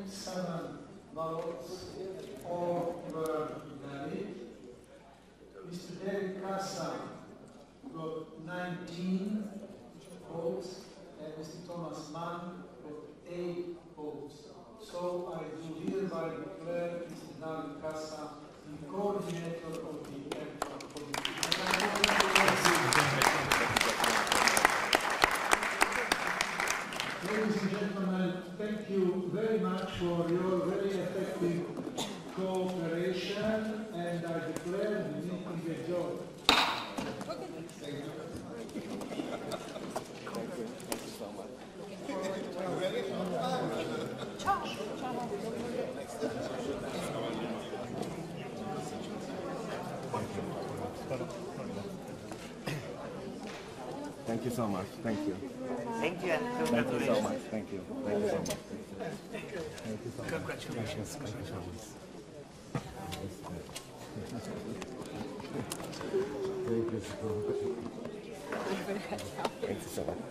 7 ballots, all were valid. Mr. David Casa got 19 votes, and Mr. Thomas Mann got 8 votes. So I do hereby declare Mr. David Casa the coordinator of the electoral committee. Ladies and gentlemen, thank you very much for your very effective cooperation, and I declare the meeting adjourned. Thank you. Thank you so much. Thank you. Thank you and Thank you so much. Thank you. Thank you so much. Thank you so much. Congratulations. Congratulations. Thank you so much. Thank you so much.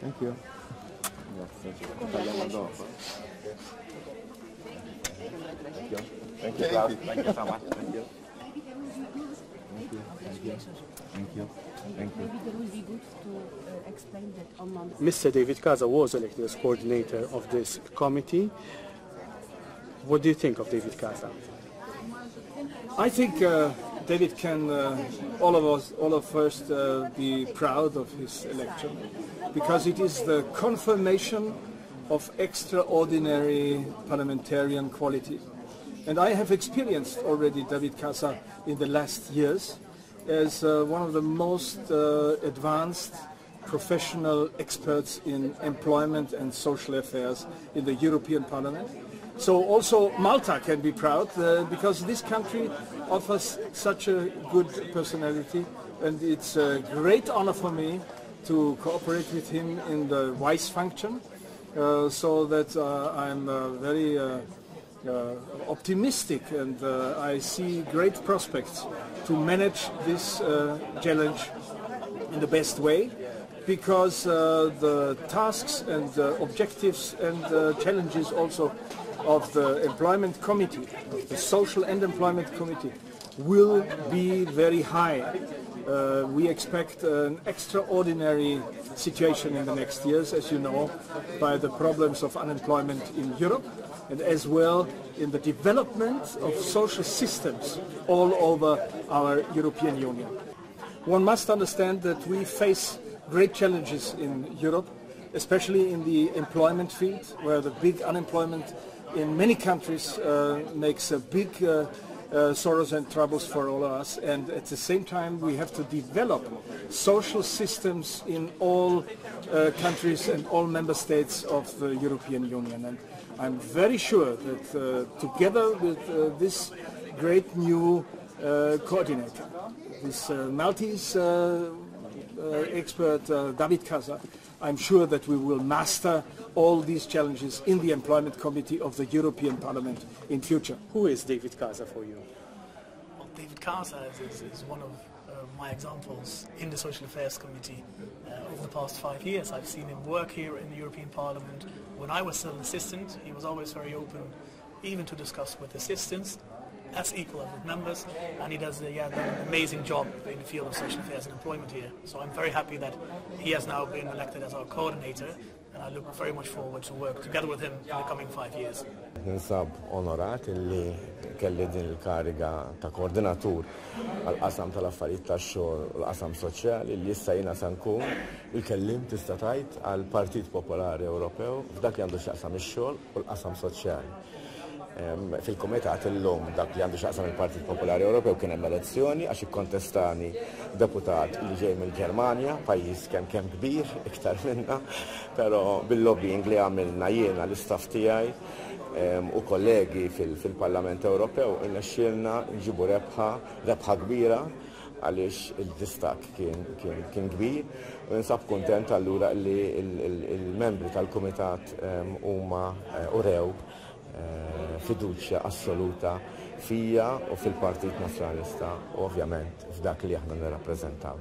Thank you. Parliamo dopo. Thank you. Thank you, Klaus. Thank you so much. Thank you. Thank you. Thank you. Thank you. Thank you. Maybe it would be good to explain that on Monday. Mr. David Casa was elected as coordinator of this committee. What do you think of David Casa? I think David can, all of us be proud of his election, because it is the confirmation of extraordinary parliamentarian quality. And I have experienced already David Casa in the last years as one of the most advanced professional experts in employment and social affairs in the European Parliament. So also Malta can be proud because this country offers such a good personality, and it's a great honor for me to cooperate with him in the vice function, so that I'm very optimistic, and I see great prospects to manage this challenge in the best way, because the tasks and objectives and challenges also of the Employment Committee, the Social and Employment Committee, will be very high. We expect an extraordinary situation in the next years, as you know, by the problems of unemployment in Europe, and as well in the development of social systems all over our European Union. One must understand that we face great challenges in Europe, especially in the employment field, where the big unemployment in many countries makes a big sorrows and troubles for all of us, and at the same time we have to develop social systems in all countries and all member states of the European Union. And I'm very sure that together with this great new coordinator, this Maltese expert David Casa, I'm sure that we will master all these challenges in the Employment Committee of the European Parliament in future. Who is David Casa for you? Well, David Casa is one of my examples in the Social Affairs Committee over the past 5 years. I've seen him work here in the European Parliament. When I was still an assistant, he was always very open, even to discuss with assistants as equal as with members, and he does done an amazing job in the field of social affairs and employment here. So I'm very happy that he has now been elected as our coordinator, and I look very much forward to work together with him in the coming 5 years. Ninsab onorat illi kelli din il-kariga ta' koordinatur għal-qasam tal-affarijiet tax-xogħol u l-qasam soċjali li issa jiena se nkun il-kellim tista' tgħid għall-Partit Popolari Ewropew f'dak li għandu x'jaqsam ix-xogħol u l-qasam soċjali. Fil-Kumitat illum dak li għandu x'jaqsam il-Partit Popolari Ewropew kien hemm elezzjoni għax ikkontestani deputat li ġej mill-Ġermanja, pajjiż kemm kbir iktar minna, però bil-lobbying li għamilna jiena l-istaff tiegħi u kollegi fil-Parlament Ewropew irnexxielna nġibu rebħa kbira għaliex il-distak kien kbir, u ninsab kuntent allura li il-membri tal-Kumitat huma urew fiduċja assoluta fija u fil-Partit Nazzjonalista u ovvjament f'dak li aħna nirrappreżentaw.